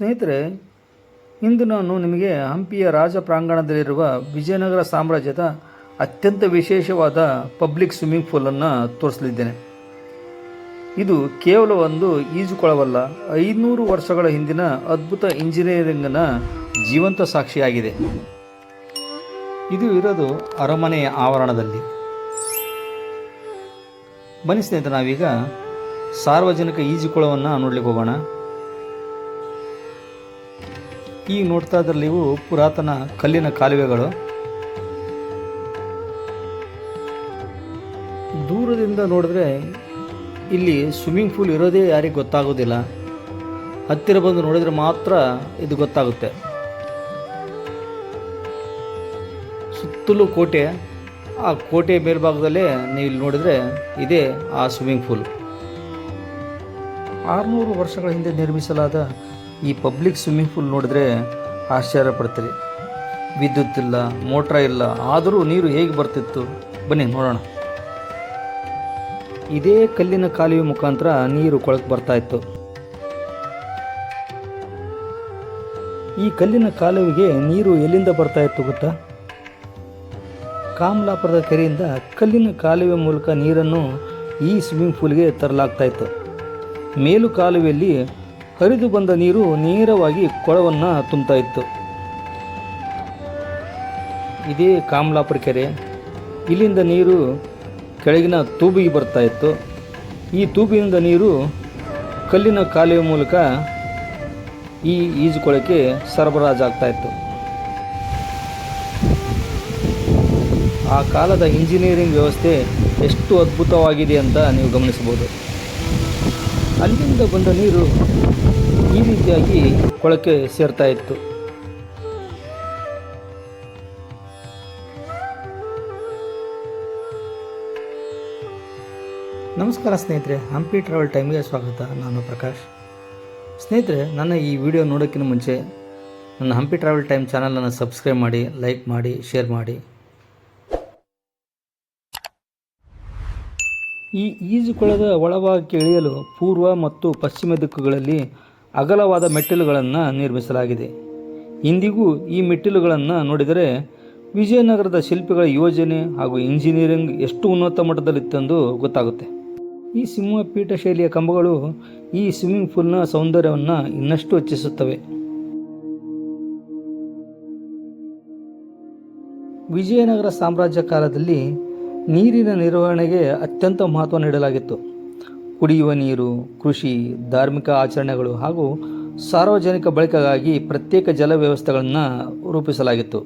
ಸ್ನೇಹಿತರೆ, ಇಂದು ನಾನು ನಿಮಗೆ ಹಂಪಿಯ ರಾಜ ಪ್ರಾಂಗಣದಲ್ಲಿರುವ ವಿಜಯನಗರ ಸಾಮ್ರಾಜ್ಯದ ಅತ್ಯಂತ ವಿಶೇಷವಾದ ಪಬ್ಲಿಕ್ ಸ್ವಿಮ್ಮಿಂಗ್ ಪೂಲನ್ನು ತೋರಿಸಲಿದ್ದೇನೆ. ಇದು ಕೇವಲ ಒಂದು ಈಜುಕೊಳವಲ್ಲ, 500 ವರ್ಷಗಳ ಹಿಂದಿನ ಅದ್ಭುತ ಇಂಜಿನಿಯರಿಂಗ್ನ ಜೀವಂತ ಸಾಕ್ಷಿಯಾಗಿದೆ. ಇದು ಇರೋದು ಅರಮನೆಯ ಆವರಣದಲ್ಲಿ. ಬನ್ನಿ ಸ್ನೇಹಿತರೆ, ನಾವೀಗ ಸಾರ್ವಜನಿಕ ಈಜುಕೊಳವನ್ನು ನೋಡ್ಲಿಕ್ಕೆ ಹೋಗೋಣ. ಈಗ ನೋಡ್ತಾ ಇದ್ರಲ್ಲಿ ಇವು ಪುರಾತನ ಕಲ್ಲಿನ ಕಾಲುವೆಗಳು. ದೂರದಿಂದ ನೋಡಿದ್ರೆ ಇಲ್ಲಿ ಸ್ವಿಮ್ಮಿಂಗ್ ಪೂಲ್ ಇರೋದೇ ಯಾರಿಗೆ ಗೊತ್ತಾಗೋದಿಲ್ಲ. ಹತ್ತಿರ ಬಂದು ನೋಡಿದರೆ ಮಾತ್ರ ಇದು ಗೊತ್ತಾಗುತ್ತೆ. ಸುತ್ತಲೂ ಕೋಟೆ, ಆ ಕೋಟೆ ಮೇಲ್ಭಾಗದಲ್ಲೇ ನೀವು ಇಲ್ಲಿ ನೋಡಿದರೆ ಇದೇ ಆ ಸ್ವಿಮ್ಮಿಂಗ್ ಪೂಲ್. 600 ವರ್ಷಗಳ ಹಿಂದೆ ನಿರ್ಮಿಸಲಾದ ಈ ಪಬ್ಲಿಕ್ ಸ್ವಿಮ್ಮಿಂಗ್ ಪೂಲ್ ನೋಡಿದ್ರೆ ಆಶ್ಚರ್ಯ ಪಡ್ತೀರಿ. ವಿದ್ಯುತ್ ಇಲ್ಲ, ಮೋಟ್ರ ಇಲ್ಲ, ಆದರೂ ನೀರು ಹೇಗೆ ಬರ್ತಿತ್ತು ಬನ್ನಿ ನೋಡೋಣ. ಇದೇ ಕಲ್ಲಿನ ಕಾಲುವೆ ಮುಖಾಂತರ ನೀರು ಕೊಳಕ್ಕೆ ಬರ್ತಾ ಇತ್ತು. ಈ ಕಲ್ಲಿನ ಕಾಲುವೆಗೆ ನೀರು ಎಲ್ಲಿಂದ ಬರ್ತಾ ಇತ್ತು ಗೊತ್ತಾ? ಕಾಮಲಾಪುರದ ಕೆರೆಯಿಂದ ಕಲ್ಲಿನ ಕಾಲುವೆ ಮೂಲಕ ನೀರನ್ನು ಈ ಸ್ವಿಮ್ಮಿಂಗ್ ಪೂಲ್ಗೆ ತರಲಾಗ್ತಾ ಇತ್ತು. ಮೇಲು ಕಾಲುವೆಯಲ್ಲಿ ಹರಿದು ಬಂದ ನೀರು ನೇರವಾಗಿ ಕೊಳವನ್ನು ತುಂಬ್ತಾ ಇತ್ತು. ಇದೇ ಕಾಮಲಾಪುರ ಕೆರೆ. ಇಲ್ಲಿಂದ ನೀರು ಕೆಳಗಿನ ತೂಬಿಗೆ ಬರ್ತಾ ಇತ್ತು. ಈ ತೂಬಿನಿಂದ ನೀರು ಕಲ್ಲಿನ ಕಾಲುವೆ ಮೂಲಕ ಈ ಈಜುಕೊಳಕ್ಕೆ ಸರಬರಾಜಾಗ್ತಾ ಇತ್ತು. ಆ ಕಾಲದ ಇಂಜಿನಿಯರಿಂಗ್ ವ್ಯವಸ್ಥೆ ಎಷ್ಟು ಅದ್ಭುತವಾಗಿದೆ ಅಂತ ನೀವು ಗಮನಿಸಬಹುದು. ಅಲ್ಲಿಂದ ಬಂದ ನೀರು ಈ ರೀತಿಯಾಗಿ ಕೊಳಕ್ಕೆ ಸೇರ್ತಾ ಇತ್ತು. ನಮಸ್ಕಾರ ಸ್ನೇಹಿತರೆ, ಹಂಪಿ ಟ್ರಾವೆಲ್ ಟೈಮ್ಗೆ ಸ್ವಾಗತ. ನಾನು ಪ್ರಕಾಶ್. ಸ್ನೇಹಿತರೆ, ನನ್ನ ಈ ವಿಡಿಯೋ ನೋಡೋಕ್ಕಿಂತ ಮುಂಚೆ ನನ್ನ ಹಂಪಿ ಟ್ರಾವೆಲ್ ಟೈಮ್ ಚಾನಲನ್ನು ಸಬ್ಸ್ಕ್ರೈಬ್ ಮಾಡಿ, ಲೈಕ್ ಮಾಡಿ, ಶೇರ್ ಮಾಡಿ. ಈ ಈಜುಕೊಳದ ಒಳಭಾಗಕ್ಕೆ ಇಳಿಯಲು ಪೂರ್ವ ಮತ್ತು ಪಶ್ಚಿಮ ದಿಕ್ಕುಗಳಲ್ಲಿ ಅಗಲವಾದ ಮೆಟ್ಟಿಲುಗಳನ್ನು ನಿರ್ಮಿಸಲಾಗಿದೆ. ಇಂದಿಗೂ ಈ ಮೆಟ್ಟಿಲುಗಳನ್ನು ನೋಡಿದರೆ ವಿಜಯನಗರದ ಶಿಲ್ಪಿಗಳ ಯೋಜನೆ ಹಾಗೂ ಇಂಜಿನಿಯರಿಂಗ್ ಎಷ್ಟು ಉನ್ನತ ಮಟ್ಟದಲ್ಲಿತ್ತೆಂದು ಗೊತ್ತಾಗುತ್ತೆ. ಈ ಸಿಂಹಪೀಠ ಶೈಲಿಯ ಕಂಬಗಳು ಈ ಸ್ವಿಮ್ಮಿಂಗ್ ಪೂಲ್ನ ಸೌಂದರ್ಯವನ್ನು ಇನ್ನಷ್ಟು ಹೆಚ್ಚಿಸುತ್ತವೆ. ವಿಜಯನಗರ ಸಾಮ್ರಾಜ್ಯ ಕಾಲದಲ್ಲಿ ನೀರಿನ ನಿರ್ವಹಣೆಗೆ ಅತ್ಯಂತ ಮಹತ್ವ ನೀಡಲಾಗಿತ್ತು. ಕುಡಿಯುವ ನೀರು, ಕೃಷಿ, ಧಾರ್ಮಿಕ ಆಚರಣೆಗಳು ಹಾಗೂ ಸಾರ್ವಜನಿಕ ಬಳಕೆಗಾಗಿ ಪ್ರತ್ಯೇಕ ಜಲ ವ್ಯವಸ್ಥೆಗಳನ್ನು ರೂಪಿಸಲಾಗಿತ್ತು.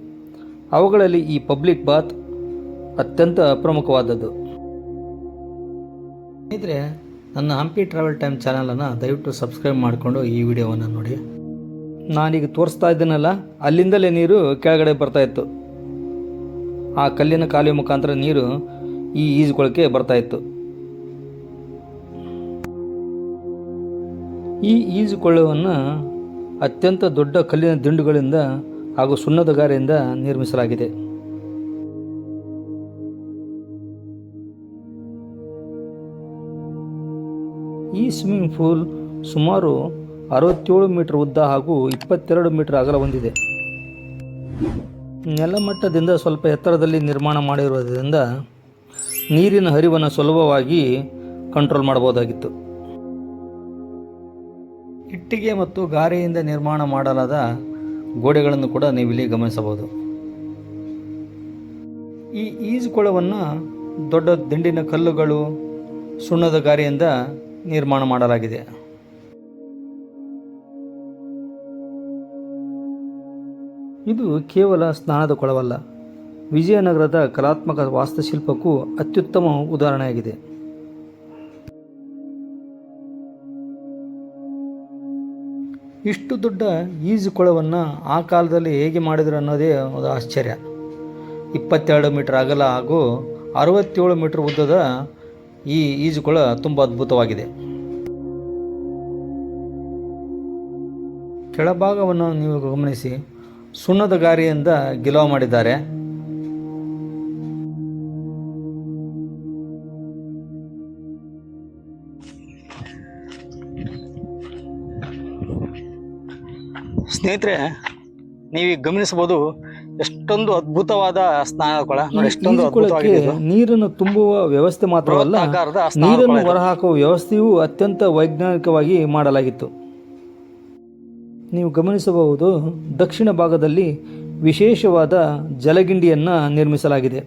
ಅವುಗಳಲ್ಲಿ ಈ ಪಬ್ಲಿಕ್ ಬಾತ್ ಅತ್ಯಂತ ಪ್ರಮುಖವಾದದ್ದು. ಸ್ನೇಹಿತರೆ, ನನ್ನ ಹಂಪಿ ಟ್ರಾವೆಲ್ ಟೈಮ್ ಚಾನಲನ್ನು ದಯವಿಟ್ಟು ಸಬ್ಸ್ಕ್ರೈಬ್ ಮಾಡಿಕೊಂಡು ಈ ವಿಡಿಯೋವನ್ನು ನೋಡಿ. ನಾನೀಗ ತೋರಿಸ್ತಾ ಇದ್ದೀನಲ್ಲ, ಅಲ್ಲಿಂದಲೇ ನೀರು ಕೆಳಗಡೆ ಬರ್ತಾ ಇತ್ತು. ಆ ಕಲ್ಲಿನ ಕಾಲುವೆ ಮುಖಾಂತರ ನೀರು ಈ ಈಜುಕೊಳಕ್ಕೆ ಬರ್ತಾ ಇತ್ತು. ಈ ಈಜುಕೊಳವನ್ನು ಅತ್ಯಂತ ದೊಡ್ಡ ಕಲ್ಲಿನ ದಿಂಡುಗಳಿಂದ ಹಾಗೂ ಸುಣ್ಣದ ಗಾರೆಯಿಂದ ನಿರ್ಮಿಸಲಾಗಿದೆ. ಈ ಸ್ವಿಮ್ಮಿಂಗ್ ಪೂಲ್ ಸುಮಾರು 67 ಮೀಟರ್ ಉದ್ದ ಹಾಗೂ 22 ಮೀಟರ್ ಅಗಲ ಹೊಂದಿದೆ. ನೆಲಮಟ್ಟದಿಂದ ಸ್ವಲ್ಪ ಎತ್ತರದಲ್ಲಿ ನಿರ್ಮಾಣ ಮಾಡಿರುವುದರಿಂದ ನೀರಿನ ಹರಿವನ್ನು ಸುಲಭವಾಗಿ ಕಂಟ್ರೋಲ್ ಮಾಡಬಹುದಾಗಿತ್ತು. ಇಟ್ಟಿಗೆ ಮತ್ತು ಗಾರೆಯಿಂದ ನಿರ್ಮಾಣ ಮಾಡಲಾದ ಗೋಡೆಗಳನ್ನು ಕೂಡ ನೀವಿಲ್ಲಿ ಗಮನಿಸಬಹುದು. ಈ ಈಜುಕೊಳವನ್ನು ದೊಡ್ಡ ದಿಂಡಿನ ಕಲ್ಲುಗಳು, ಸುಣ್ಣದ ಗಾರೆಯಿಂದ ನಿರ್ಮಾಣ ಮಾಡಲಾಗಿದೆ. ಇದು ಕೇವಲ ಸ್ನಾನದ ಕೊಳವಲ್ಲ, ವಿಜಯನಗರದ ಕಲಾತ್ಮಕ ವಾಸ್ತುಶಿಲ್ಪಕ್ಕೂ ಅತ್ಯುತ್ತಮ ಉದಾಹರಣೆಯಾಗಿದೆ. ಇಷ್ಟು ದೊಡ್ಡ ಈಜುಕೊಳವನ್ನು ಆ ಕಾಲದಲ್ಲಿ ಹೇಗೆ ಮಾಡಿದರು ಅನ್ನೋದೇ ಒಂದು ಆಶ್ಚರ್ಯ. 22 ಮೀಟರ್ ಅಗಲ ಹಾಗೂ 67 ಮೀಟರ್ ಉದ್ದದ ಈ ಈಜುಕೊಳ ತುಂಬ ಅದ್ಭುತವಾಗಿದೆ. ಕೆಳಭಾಗವನ್ನು ನೀವು ಗಮನಿಸಿ, ಸುಣ್ಣದ ಗಾರೆಯಿಂದ ಗಿಲಾವ್ ಮಾಡಿದ್ದಾರೆ. ಸ್ನೇಹಿತರೆ, ನೀವು ಗಮನಿಸಬಹುದು ಎಷ್ಟೊಂದು ಅದ್ಭುತವಾದ ಸ್ನಾನದ ಕೊಳ ನೋಡಿ, ಎಷ್ಟೊಂದು ಅದ್ಭುತವಾಗಿದೆ ಇದು. ನೀರನ್ನು ತುಂಬುವ ವ್ಯವಸ್ಥೆ ಮಾತ್ರವಲ್ಲ, ಬೃಹದಾಕಾರದ ಸ್ನಾನದ ನೀರನ್ನು ಕೊಳ ಇದು. ಹೊರಹಾಕುವ ವ್ಯವಸ್ಥೆಯೂ ಅತ್ಯಂತ ವೈಜ್ಞಾನಿಕವಾಗಿ ಮಾಡಲಾಗಿತ್ತು. ನೀವು ಗಮನಿಸಬಹುದು, ದಕ್ಷಿಣ ಭಾಗದಲ್ಲಿ ವಿಶೇಷವಾದ ಜಲಗಿಂಡಿಯನ್ನು ನಿರ್ಮಿಸಲಾಗಿದೆ.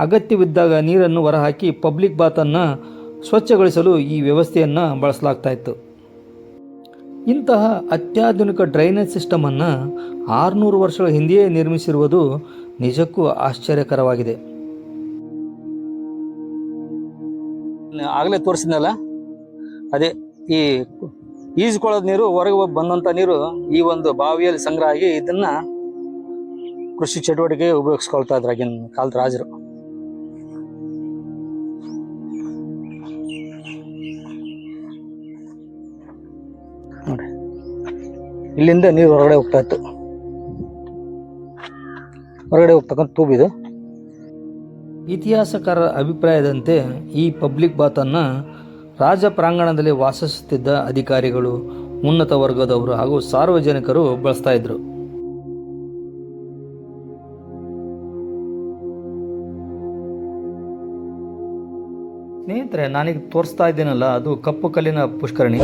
ಅಗತ್ಯವಿದ್ದಾಗ ನೀರನ್ನು ಹೊರಹಾಕಿ ಪಬ್ಲಿಕ್ ಬಾತನ್ನು ಸ್ವಚ್ಛಗೊಳಿಸಲು ಈ ವ್ಯವಸ್ಥೆಯನ್ನು ಬಳಸಲಾಗ್ತಾ ಇತ್ತು. ಇಂತಹ ಅತ್ಯಾಧುನಿಕ ಡ್ರೈನೇಜ್ ಸಿಸ್ಟಮನ್ನು 600 ವರ್ಷಗಳ ಹಿಂದೆಯೇ ನಿರ್ಮಿಸಿರುವುದು ನಿಜಕ್ಕೂ ಆಶ್ಚರ್ಯಕರವಾಗಿದೆ. ಆಗಲೇ ತೋರಿಸಿದ್ನಲ್ಲ, ಅದೇ ಈ ಈಜುಕೊಳದ ನೀರು, ಹೊರಗೆ ಬಂದಂಥ ನೀರು ಈ ಒಂದು ಬಾವಿಯಲ್ಲಿ ಸಂಗ್ರಹ ಆಗಿ ಇದನ್ನ ಕೃಷಿ ಚಟುವಟಿಕೆಗೆ ಉಪಯೋಗಿಸ್ಕೊಳ್ತಾ ಇದ್ರು ಆಗಿನ ಕಾಲದ ರಾಜರು. ನೋಡಿ, ಇಲ್ಲಿಂದ ನೀರು ಹೊರಗಡೆ ಹೋಗ್ತಾ ಇತ್ತು. ಹೊರಗಡೆ ಹೋಗ್ತಕ್ಕಂಥ ಟ್ಯೂಬ್ ಇದು. ಇತಿಹಾಸಕಾರರ ಅಭಿಪ್ರಾಯದಂತೆ ಈ ಪಬ್ಲಿಕ್ ಬಾತನ್ನು ರಾಜ ಪ್ರಾಂಗಣದಲ್ಲಿ ವಾಸಿಸುತ್ತಿದ್ದ ಅಧಿಕಾರಿಗಳು, ಉನ್ನತ ವರ್ಗದವರು ಹಾಗೂ ಸಾರ್ವಜನಿಕರು ಬಳಸ್ತಾ ಇದ್ರು. ಸ್ನೇಹಿತರೆ, ನಾನೀಗ ತೋರಿಸ್ತಾ ಇದ್ದೀನಲ್ಲ, ಅದು ಕಪ್ಪು ಕಲ್ಲಿನ ಪುಷ್ಕರಣಿ.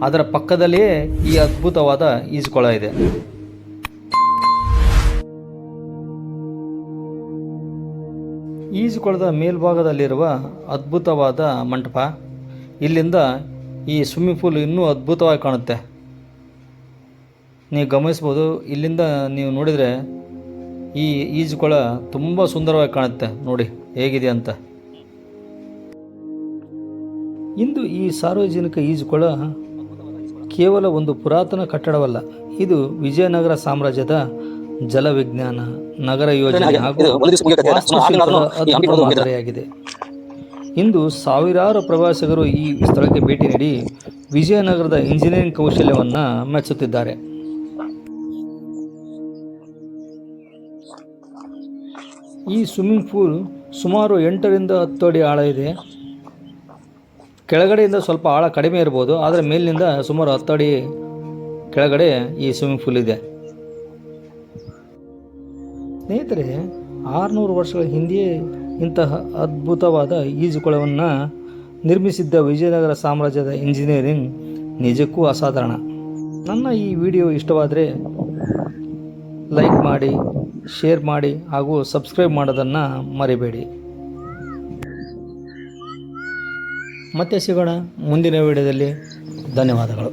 ಅದರ ಪಕ್ಕದಲ್ಲಿಯೇ ಈ ಅದ್ಭುತವಾದ ಈಜುಕೊಳ ಇದೆ. ಈಜುಕೊಳದ ಮೇಲ್ಭಾಗದಲ್ಲಿರುವ ಅದ್ಭುತವಾದ ಮಂಟಪ, ಇಲ್ಲಿಂದ ಈ ಸ್ವಿಮ್ಮಿಂಗ್ ಪೂಲ್ ಇನ್ನೂ ಅದ್ಭುತವಾಗಿ ಕಾಣುತ್ತೆ. ನೀವು ಗಮನಿಸ್ಬೋದು, ಇಲ್ಲಿಂದ ನೀವು ನೋಡಿದರೆ ಈ ಈಜುಕೊಳ ತುಂಬ ಸುಂದರವಾಗಿ ಕಾಣುತ್ತೆ. ನೋಡಿ ಹೇಗಿದೆ ಅಂತ. ಇಂದು ಈ ಸಾರ್ವಜನಿಕ ಈಜುಕೊಳ ಕೇವಲ ಒಂದು ಪುರಾತನ ಕಟ್ಟಡವಲ್ಲ, ಇದು ವಿಜಯನಗರ ಸಾಮ್ರಾಜ್ಯದ ಜಲವಿಜ್ಞಾನ, ನಗರ ಯೋಜನೆ ಹಾಗೂ ವಾಸ್ತುಶಿಲ್ಪದ ಅದ್ಭುತ ಮಾದರಿಯಾಗಿದೆ. ಇಂದು ಸಾವಿರಾರು ಪ್ರವಾಸಿಗರು ಈ ಸ್ಥಳಕ್ಕೆ ಭೇಟಿ ನೀಡಿ ವಿಜಯನಗರದ ಇಂಜಿನಿಯರಿಂಗ್ ಕೌಶಲ್ಯವನ್ನು ಮೆಚ್ಚುತ್ತಿದ್ದಾರೆ. ಈ ಸ್ವಿಮ್ಮಿಂಗ್ ಪೂಲ್ ಸುಮಾರು 8 ರಿಂದ 10 ಅಡಿ ಆಳ ಇದೆ. ಕೆಳಗಡೆಯಿಂದ ಸ್ವಲ್ಪ ಆಳ ಕಡಿಮೆ ಇರ್ಬೋದು, ಆದರೆ ಮೇಲಿನಿಂದ ಸುಮಾರು 10 ಅಡಿ ಕೆಳಗಡೆ ಈ ಸ್ವಿಮ್ಮಿಂಗ್ ಪೂಲ್ ಇದೆ. ಸ್ನೇಹಿತರೆ, 600 ವರ್ಷಗಳ ಹಿಂದೆಯೇ ಇಂತಹ ಅದ್ಭುತವಾದ ಈಜುಕೊಳವನ್ನು ನಿರ್ಮಿಸಿದ್ದ ವಿಜಯನಗರ ಸಾಮ್ರಾಜ್ಯದ ಇಂಜಿನಿಯರಿಂಗ್ ನಿಜಕ್ಕೂ ಅಸಾಧಾರಣ. ನನ್ನ ಈ ವಿಡಿಯೋ ಇಷ್ಟವಾದರೆ ಲೈಕ್ ಮಾಡಿ, ಶೇರ್ ಮಾಡಿ ಹಾಗೂ ಸಬ್ಸ್ಕ್ರೈಬ್ ಮಾಡೋದನ್ನು ಮರಿಬೇಡಿ. ಮತ್ತೆ ಸಿಗೋಣ ಮುಂದಿನ ವಿಡಿಯೋದಲ್ಲಿ. ಧನ್ಯವಾದಗಳು.